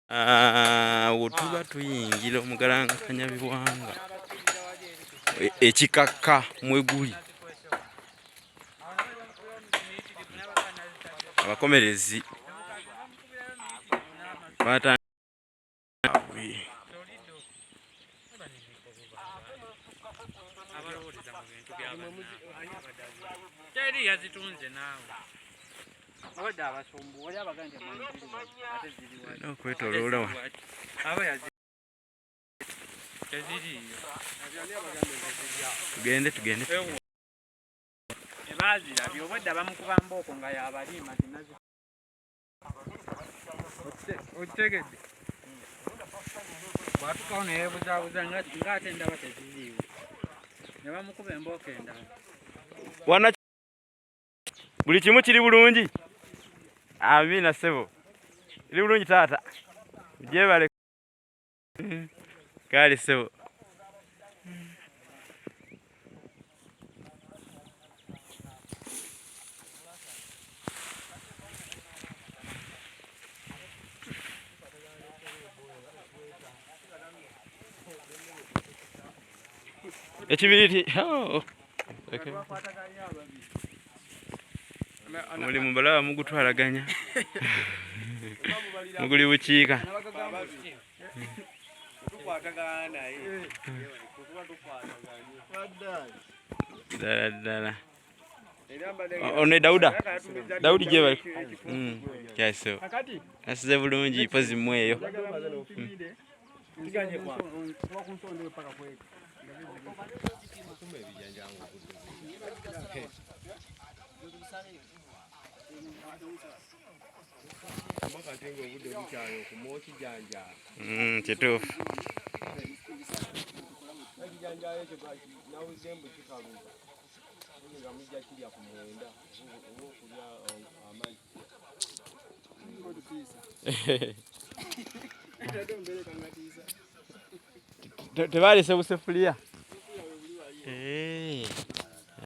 Otuba tuyingira omugalangakanya biwanga ekikakka mweguli abakomerezi okwetoloola tugende bazirabye obwedda bamukuba mbooko nga yabalima okitegedde bwatukawo neyebuzabuza ngaate endaba teziriiwo ne bamukuba embooko endala. Buli kimu kiri bulungi. Amina ssebo. Kiri bulungi taata. Gyebale. Kale ssebo. Ekibiriti. Okay. Muli mbalaba mugutwalaganya. Muguli bukiika. Ddala. Ono Dauda. Daudi gyebale. Kyaso. Asize bulungi pozi mweyo. Kituufu. Tebalese busefuliya.